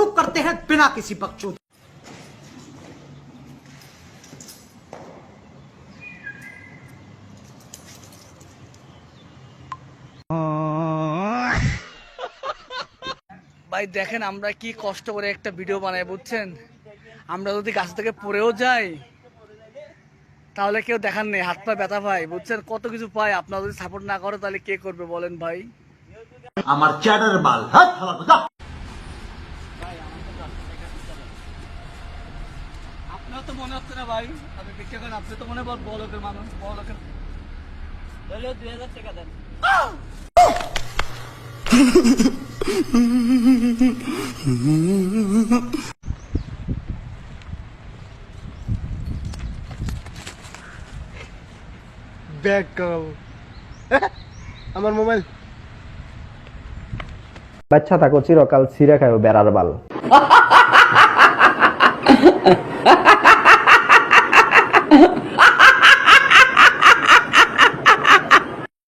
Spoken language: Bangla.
शुरू करते हैं बिना किसी बकचोद। ভাই দেখেন আমরা কি কষ্ট করে একটা ভিডিও বানাই বুঝছেন। আমরা যদি গাছ থেকে পড়েও যাই তাহলে কেউ দেখার নেই, হাত পা ব্যথা পায় বুঝছেন, কত কিছু পায়। আপনারা যদি সাপোর্ট না করে তাহলে কে করবে বলেন ভাই। আমার চ্যাটার বাল হাত ফালা কথা। আপনার তো মনে হচ্ছে না ভাই, আপনি ভিক্ষা করেন, আপনি তো মনে বড় লোকের মানুষ, বড় লোকের। 2000 টাকা দেন। ব্যাগ কামাবো আমার মোবাইল। বাচ্চা থাকো চিরকাল ছিঁড়ে খায়ও বেড়ার বাল।